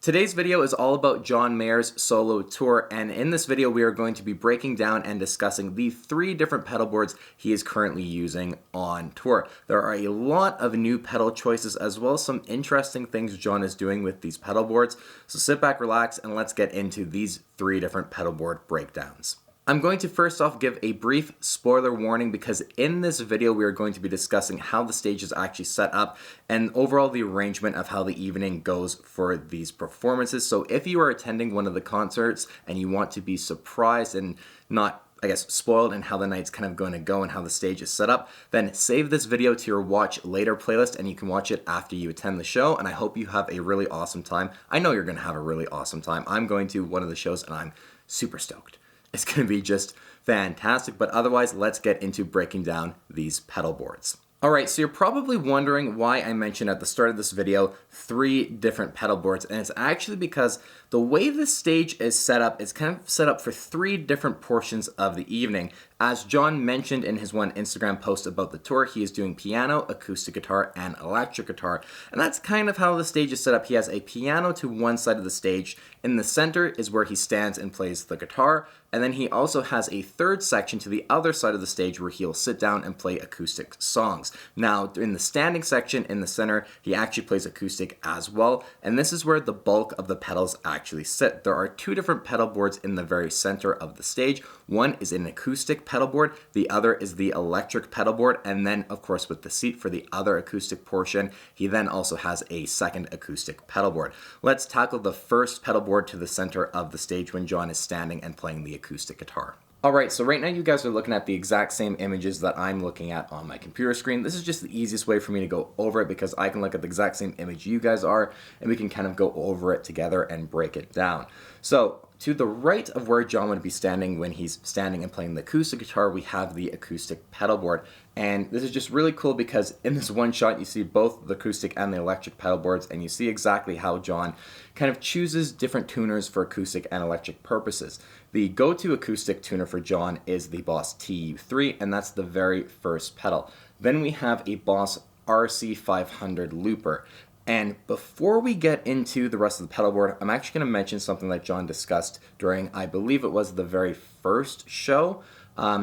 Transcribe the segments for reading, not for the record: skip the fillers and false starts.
Today's video is all about John Mayer's solo tour, and in this video we are going to be breaking down and discussing the 3 different pedal boards he is currently using on tour. There are a lot of new pedal choices as well as some interesting things John is doing with these pedal boards, so sit back, relax, and let's get into these 3 different pedal board breakdowns. I'm going to first off give a brief spoiler warning because in this video we are going to be discussing how the stage is actually set up and overall the arrangement of how the evening goes for these performances. So if you are attending one of the concerts and you want to be surprised and not, I guess, spoiled in how the night's kind of going to go and how the stage is set up, then save this video to your watch later playlist and you can watch it after you attend the show, and I hope you have a really awesome time. I know you're going to have a really awesome time. I'm going to one of the shows and I'm super stoked. It's going to be just fantastic, but otherwise, let's get into breaking down these pedal boards. Alright, so you're probably wondering why I mentioned at the start of this video 3 different pedal boards, and it's actually because the way this stage is set up is kind of set up for 3 different portions of the evening. As John mentioned in his one Instagram post about the tour, he is doing piano, acoustic guitar, and electric guitar, and that's kind of how the stage is set up. He has a piano to one side of the stage. In the center is where he stands and plays the guitar, and then he also has a third section to the other side of the stage where he'll sit down and play acoustic songs. Now, in the standing section in the center, he actually plays acoustic as well, and this is where the bulk of the pedals actually sit. There are 2 different pedal boards in the very center of the stage. One is an acoustic pedal board, the other is the electric pedal board, and then, of course, with the seat for the other acoustic portion, he then also has a second acoustic pedal board. Let's tackle the first pedal board to the center of the stage when John is standing and playing the acoustic guitar. Alright, so right now you guys are looking at the exact same images that I'm looking at on my computer screen. This is just the easiest way for me to go over it because I can look at the exact same image you guys are and we can kind of go over it together and break it down. So, to the right of where John would be standing when he's standing and playing the acoustic guitar, we have the acoustic pedal board. And this is just really cool because in this one shot you see both the acoustic and the electric pedal boards, and you see exactly how John kind of chooses different tuners for acoustic and electric purposes. The go-to acoustic tuner for John is the Boss TU3, and that's the very first pedal. Then we have a Boss RC500 looper. And before we get into the rest of the pedal board, I'm actually going to mention something that John discussed during, I believe it was the very first show.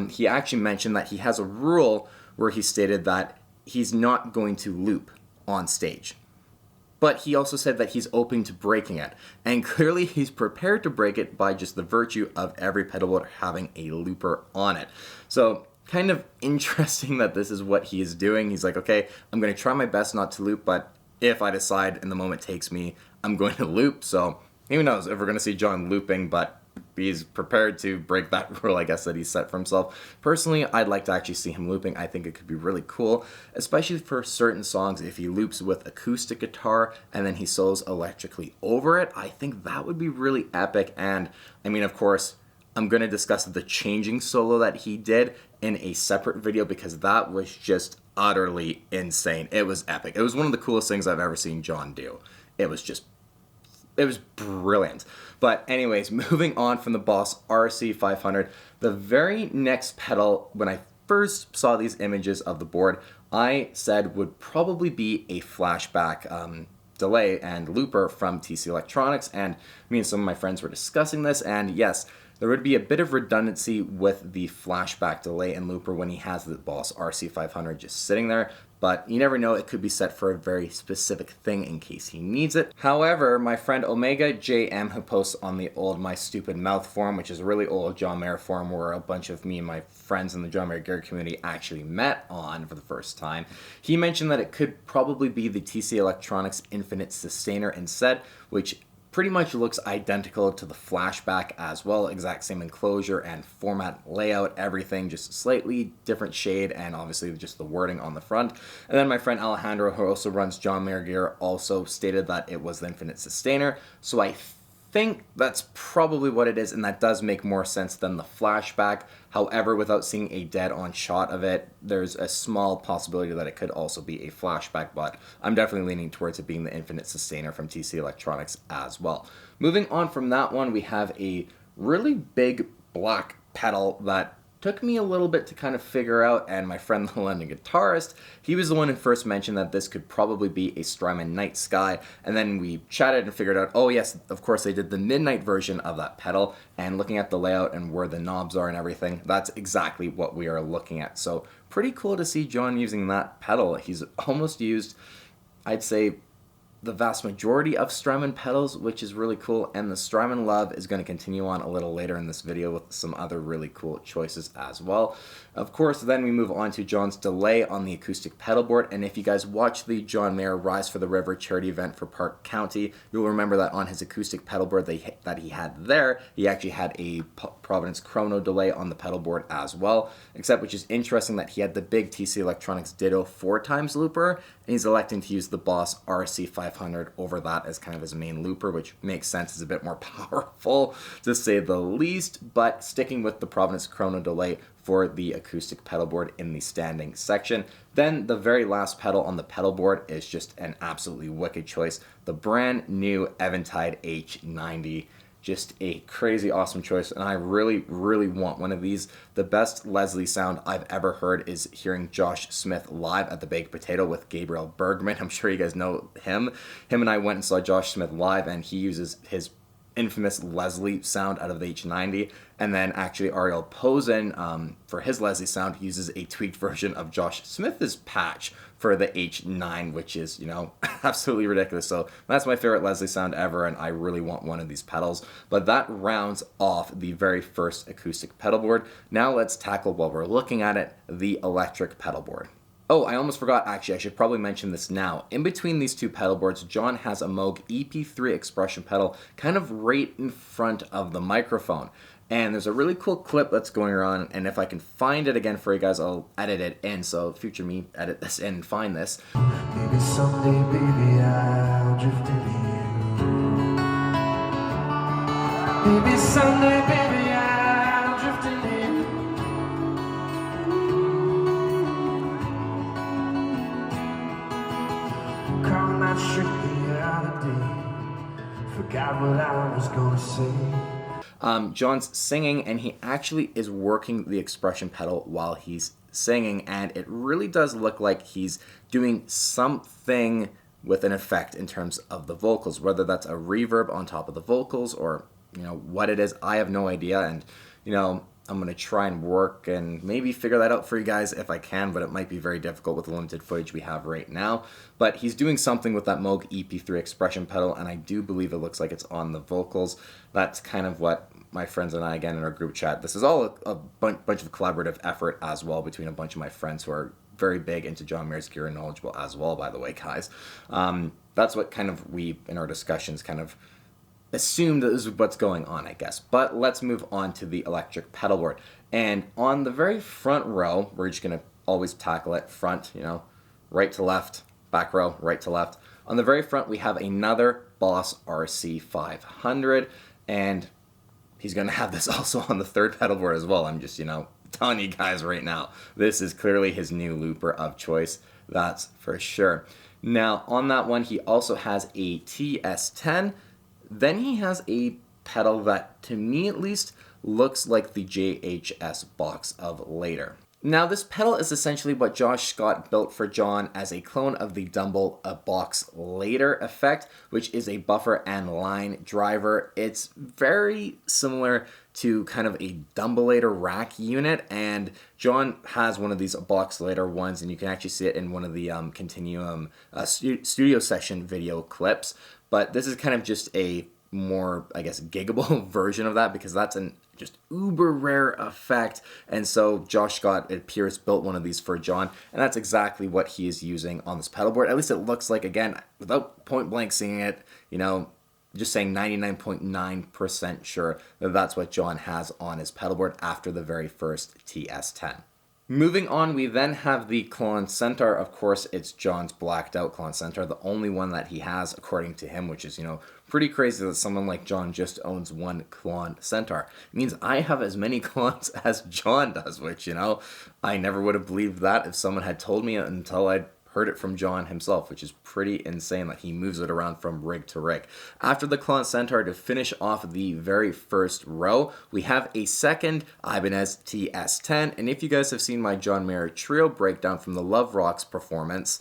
He actually mentioned that he has a rule where he stated that he's not going to loop on stage. But he also said that he's open to breaking it. And clearly he's prepared to break it by just the virtue of every pedal board having a looper on it. So kind of interesting that this is what he is doing. He's like, okay, I'm going to try my best not to loop, but if I decide and the moment takes me, I'm going to loop. So who knows if we're going to see John looping, but he's prepared to break that rule, I guess, that he's set for himself. Personally, I'd like to actually see him looping. I think it could be really cool, especially for certain songs. If he loops with acoustic guitar and then he solos electrically over it, I think that would be really epic. And I mean, of course, I'm going to discuss the changing solo that he did in a separate video because that was just utterly insane. It was epic. It was one of the coolest things I've ever seen John do. It was brilliant. But anyways, moving on from the Boss RC500, the very next pedal, when I first saw these images of the board, I said would probably be a flashback delay and looper from TC Electronics, and me and some of my friends were discussing this, and yes, there would be a bit of redundancy with the flashback delay and looper when he has the Boss RC500 just sitting there, but you never know, it could be set for a very specific thing in case he needs it. However, my friend Omega JM, who posts on the old My Stupid Mouth forum, which is a really old John Mayer forum where a bunch of me and my friends in the John Mayer gear community actually met on for the first time, he mentioned that it could probably be the TC Electronics Infinite Sustainer instead, which pretty much looks identical to the flashback as well, exact same enclosure and format, layout, everything, just slightly different shade and obviously just the wording on the front. And then my friend Alejandro, who also runs John Mayer Gear, also stated that it was the Infinite Sustainer, so I think that's probably what it is, and that does make more sense than the flashback. However, without seeing a dead-on shot of it, there's a small possibility that it could also be a flashback, but I'm definitely leaning towards it being the Infinite Sustainer from TC Electronics as well. Moving on from that one, we have a really big black pedal that took me a little bit to kind of figure out, and my friend the London guitarist, he was the one who first mentioned that this could probably be a Strymon Night Sky, and then we chatted and figured out, oh yes, of course they did the midnight version of that pedal, and looking at the layout and where the knobs are and everything, that's exactly what we are looking at. So pretty cool to see John using that pedal. He's almost used, I'd say, the vast majority of Strymon pedals, which is really cool, and the Strymon love is going to continue on a little later in this video with some other really cool choices as well. Of course, then we move on to John's delay on the acoustic pedalboard, and if you guys watch the John Mayer Rise for the River charity event for Park County, you'll remember that on his acoustic pedalboard that he had there, he actually had a Providence Chrono delay on the pedalboard as well, except which is interesting that he had the big TC Electronics Ditto 4x looper, and he's electing to use the Boss RC500 over that as kind of his main looper, which makes sense. It's a bit more powerful to say the least, but sticking with the Providence Chrono delay for the acoustic pedalboard in the standing section. Then the very last pedal on the pedalboard is just an absolutely wicked choice. The brand new Eventide H90. Just a crazy awesome choice, and I really, really want one of these. The best Leslie sound I've ever heard is hearing Josh Smith live at the Baked Potato with Gabriel Bergman. I'm sure you guys know him. Him and I went and saw Josh Smith live, and he uses his infamous Leslie sound out of the H90, and then actually Ariel Posen, for his Leslie sound, uses a tweaked version of Josh Smith's patch for the H9, which is, you know, absolutely ridiculous. So that's my favorite Leslie sound ever, and I really want one of these pedals. But that rounds off the very first acoustic pedalboard. Now let's tackle, while we're looking at it, the electric pedalboard. Oh, I almost forgot, actually, I should probably mention this now. In between these two pedalboards, John has a Moog EP3 expression pedal kind of right in front of the microphone. And there's a really cool clip that's going around, and if I can find it again for you guys, I'll edit it in, so future me, edit this in and find this. Maybe someday, baby, I'll drift into you. Maybe someday, baby, I'll drift into you. Come that strictly the other day. Forgot what I was gonna say. John's singing, and he actually is working the expression pedal while he's singing, and it really does look like he's doing something with an effect in terms of the vocals, whether that's a reverb on top of the vocals or, you know, what it is. I have no idea, and, you know, I'm going to try and work and maybe figure that out for you guys if I can, but it might be very difficult with the limited footage we have right now. But he's doing something with that Moog EP3 expression pedal, and I do believe it looks like it's on the vocals. That's kind of what my friends and I, again, in our group chat, this is all a bunch of collaborative effort as well between a bunch of my friends who are very big into John Mayer's gear and knowledgeable as well, by the way, guys. That's what kind of we, in our discussions, kind of assumed that this is what's going on, I guess. But let's move on to the electric pedalboard. And on the very front row, we're just going to always tackle it front, you know, right to left, back row, right to left. On the very front, we have another Boss RC500, and he's going to have this also on the third pedalboard as well. I'm just, you know, telling you guys right now, this is clearly his new looper of choice, that's for sure. Now, on that one, he also has a TS10. Then he has a pedal that, to me at least, looks like the JHS box of later. Now, this pedal is essentially what Josh Scott built for John as a clone of the Dumble A Box Later effect, which is a buffer and line driver. It's very similar to kind of a Dumbleator rack unit, and John has one of these Box Later ones, and you can actually see it in one of the Continuum studio session video clips. But this is kind of just a more, I guess, giggable version of that, because that's an just uber rare effect. And so Josh Scott, it appears, built one of these for John, and that's exactly what he is using on this pedalboard. At least it looks like, again, without point blank seeing it, you know, just saying 99.9% sure that that's what John has on his pedalboard after the very first TS10. Moving on, we then have the Klon Centaur. Of course, it's John's blacked out Klon Centaur, the only one that he has, according to him, which is, you know, pretty crazy that someone like John just owns one Klon Centaur. It means I have as many Klons as John does, which, you know, I never would have believed that if someone had told me until I'd heard it from John himself, which is pretty insane that he moves it around from rig to rig. After the Klon Centaur, to finish off the very first row, we have a second Ibanez TS10. And if you guys have seen my John Mayer Trio breakdown from the Love Rocks performance,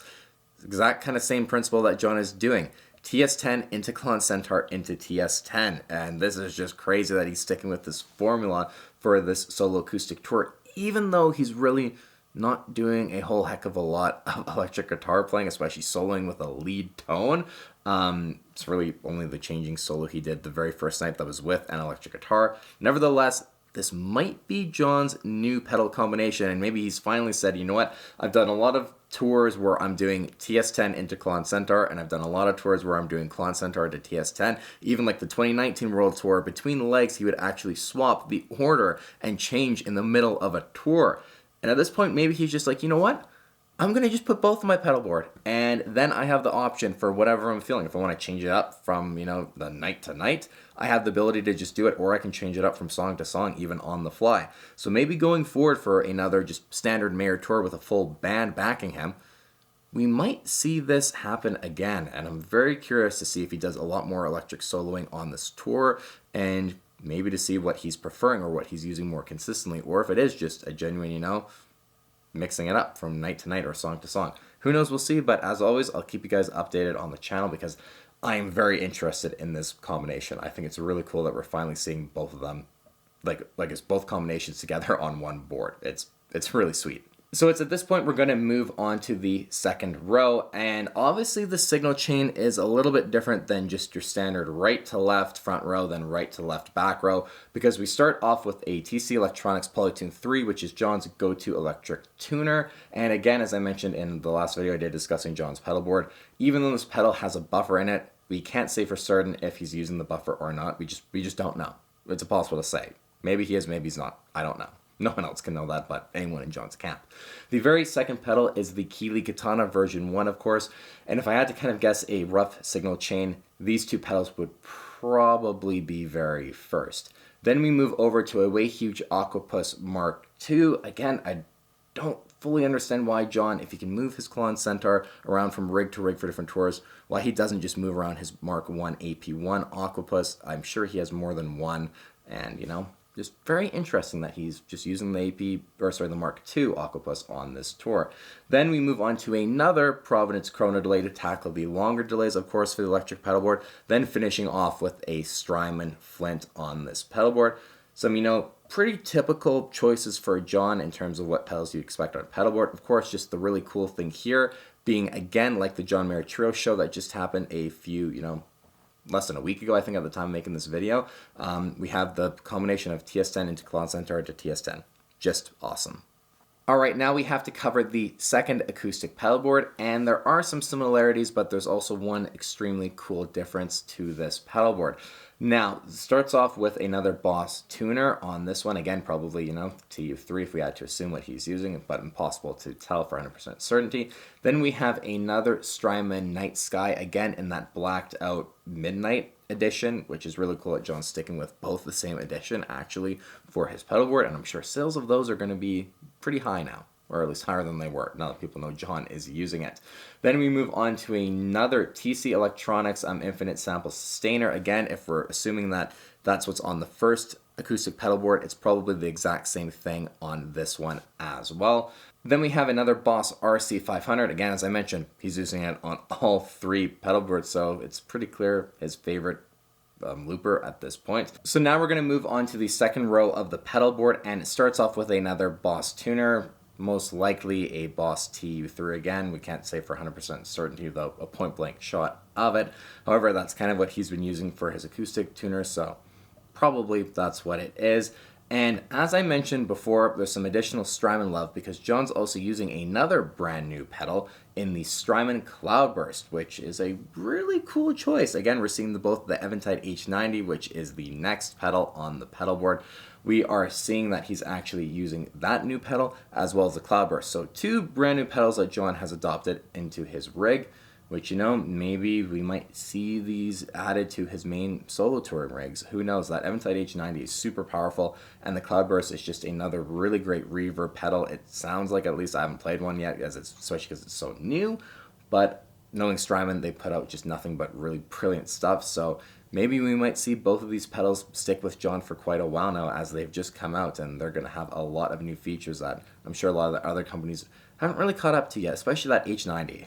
exact kind of same principle that John is doing. TS10 into Klon Centaur into TS10. And this is just crazy that he's sticking with this formula for this solo acoustic tour, even though he's really not doing a whole heck of a lot of electric guitar playing, especially soloing with a lead tone. It's really only the changing solo he did the very first night that was with an electric guitar. Nevertheless, this might be John's new pedal combination, and maybe he's finally said, you know what, I've done a lot of tours where I'm doing TS10 into Klon Centaur, and I've done a lot of tours where I'm doing Klon Centaur to TS10. Even like the 2019 World Tour, between legs, he would actually swap the order and change in the middle of a tour. And at this point, maybe he's just like, you know what? I'm going to just put both on my pedalboard, and then I have the option for whatever I'm feeling. If I want to change it up from, the night to night, I have the ability to just do it, or I can change it up from song to song, even on the fly. So maybe going forward for another just standard Mayer tour with a full band backing him, we might see this happen again. And I'm very curious to see if he does a lot more electric soloing on this tour, and maybe to see what he's preferring or what he's using more consistently, or if it is just a genuine, mixing it up from night to night or song to song. Who knows, we'll see, but as always, I'll keep you guys updated on the channel because I am very interested in this combination. I think it's really cool that we're finally seeing both of them, like it's both combinations together on one board. It's really sweet. So it's at this point we're going to move on to the second row, and obviously the signal chain is a little bit different than just your standard right to left front row, then right to left back row, because we start off with a TC Electronics Polytune 3, which is John's go-to electric tuner. And again, as I mentioned in the last video I did discussing John's pedalboard, even though this pedal has a buffer in it, we can't say for certain if he's using the buffer or not. We just don't know. It's impossible to say. Maybe he is, maybe he's not. I don't know. No one else can know that but anyone in John's camp. The very second pedal is the Keeley Katana version 1, of course, and if I had to kind of guess a rough signal chain, these two pedals would probably be very first. Then we move over to a Way Huge Octopus Mark II. Again, I don't fully understand why John, if he can move his Klon Centaur around from rig to rig for different tours, why he doesn't just move around his Mark I AP1 Octopus. I'm sure he has more than one, and just very interesting that he's just using the Mark II Octopus on this tour. Then we move on to another Providence Chrono delay to tackle the longer delays, of course, for the electric pedalboard, then finishing off with a Strymon Flint on this pedalboard. Some, pretty typical choices for John in terms of what pedals you expect on a pedalboard. Of course, just the really cool thing here being, again, like the John Mayer Trio show that just happened a few, less than a week ago, I think, at the time of making this video, we have the combination of TS10 into Klon Centaur to TS10. Just awesome. All right, now we have to cover the second acoustic pedalboard, and there are some similarities, but there's also one extremely cool difference to this pedalboard. Now, it starts off with another Boss tuner on this one. Again, probably, TU3 if we had to assume what he's using, but impossible to tell for 100% certainty. Then we have another Strymon Night Sky, again in that blacked out midnight edition, which is really cool that John's sticking with both the same edition, actually, for his pedalboard, and I'm sure sales of those are going to be pretty high now, or at least higher than they were, now that people know John is using it. Then we move on to another TC Electronics Infinite Sample Sustainer. Again, if we're assuming that that's what's on the first acoustic pedalboard, it's probably the exact same thing on this one as well. Then we have another Boss RC500. Again, as I mentioned, he's using it on all three pedalboards, so it's pretty clear his favorite looper at this point. So now we're going to move on to the second row of the pedalboard, and it starts off with another Boss tuner, most likely a Boss TU3 again. We can't say for 100% certainty, though, a point-blank shot of it. However, that's kind of what he's been using for his acoustic tuner, so probably that's what it is. And as I mentioned before, there's some additional Strymon love because John's also using another brand new pedal in the Strymon Cloudburst, which is a really cool choice. Again, we're seeing both the Eventide H90, which is the next pedal on the pedalboard. We are seeing that he's actually using that new pedal as well as the Cloudburst. So two brand new pedals that John has adopted into his rig. which, you know, maybe we might see these added to his main solo touring rigs. Who knows? That Eventide H90 is super powerful, and the Cloudburst is just another really great reverb pedal. It sounds like, at least I haven't played one yet, especially because it's so new, but knowing Strymon, they put out just nothing but really brilliant stuff, so maybe we might see both of these pedals stick with John for quite a while now, as they've just come out and they're going to have a lot of new features that I'm sure a lot of the other companies haven't really caught up to yet, especially that H90.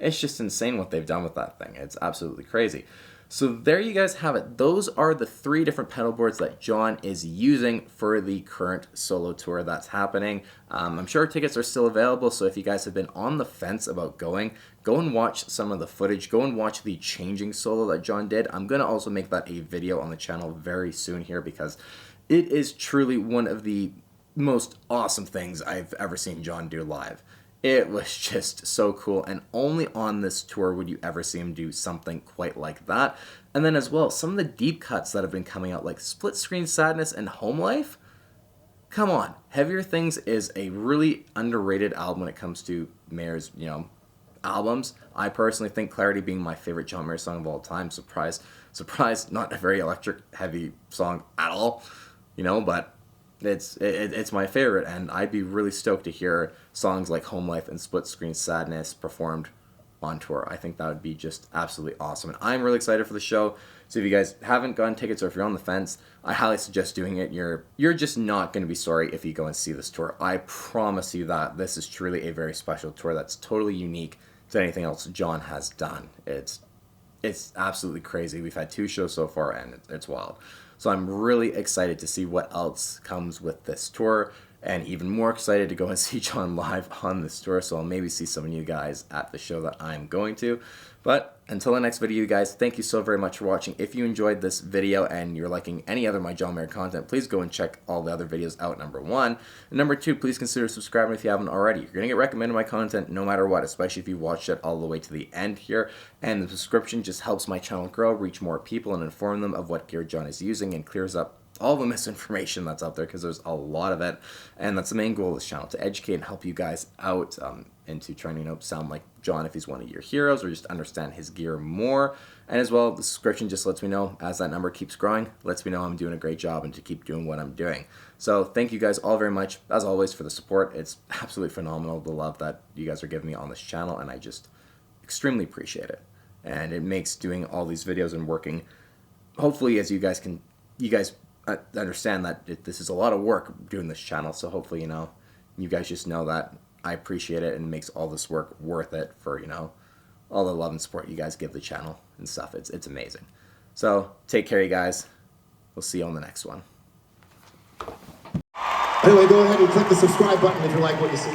It's just insane what they've done with that thing. It's absolutely crazy. So there you guys have it. Those are the 3 different pedal boards that John is using for the current solo tour that's happening. I'm sure tickets are still available, so if you guys have been on the fence about going, go and watch some of the footage. Go and watch the changing solo that John did. I'm going to also make that a video on the channel very soon here, because it is truly one of the most awesome things I've ever seen John do live. It was just so cool, and only on this tour would you ever see him do something quite like that. And then as well, some of the deep cuts that have been coming out, like Split Screen Sadness and Home Life. Come on, Heavier Things is a really underrated album when it comes to Mayer's, you know, albums. I personally think Clarity being my favorite John Mayer song of all time. Surprise, not a very electric heavy song at all, you know, but it's my favorite, and I'd be really stoked to hear songs like Home Life and Split Screen Sadness performed on tour. I think that would be just absolutely awesome, and I'm really excited for the show. So if you guys haven't gotten tickets, or if you're on the fence, I highly suggest doing it. You're just not going to be sorry if you go and see this tour. I promise you that this is truly a very special tour that's totally unique to anything else John has done. It's absolutely crazy. We've had 2 shows so far, and it's wild. So I'm really excited to see what else comes with this tour, and even more excited to go and see John live on this tour. So I'll maybe see some of you guys at the show that I'm going to. But until the next video, you guys, thank you so very much for watching. If you enjoyed this video and you're liking any other of my John Mayer content, please go and check all the other videos out, number 1. And number 2, please consider subscribing if you haven't already. You're going to get recommended my content no matter what, especially if you watched it all the way to the end here. And the subscription just helps my channel grow, reach more people, and inform them of what gear John is using, and clears up all the misinformation that's out there, because there's a lot of it. And that's the main goal of this channel, to educate and help you guys out into trying to, you know, sound like John if he's one of your heroes, or just understand his gear more. And as well, the subscription just lets me know, as that number keeps growing, lets me know I'm doing a great job and to keep doing what I'm doing. So thank you guys all very much, as always, for the support. It's absolutely phenomenal, the love that you guys are giving me on this channel, and I just extremely appreciate it. And it makes doing all these videos and working, hopefully, as you guys understand that this is a lot of work doing this channel. So hopefully, you know, you guys just know that I appreciate it, and it makes all this work worth it for, you know, all the love and support you guys give the channel and stuff. It's amazing. So take care, you guys. We'll see you on the next one. Anyway, go ahead and click the subscribe button if you like what you see.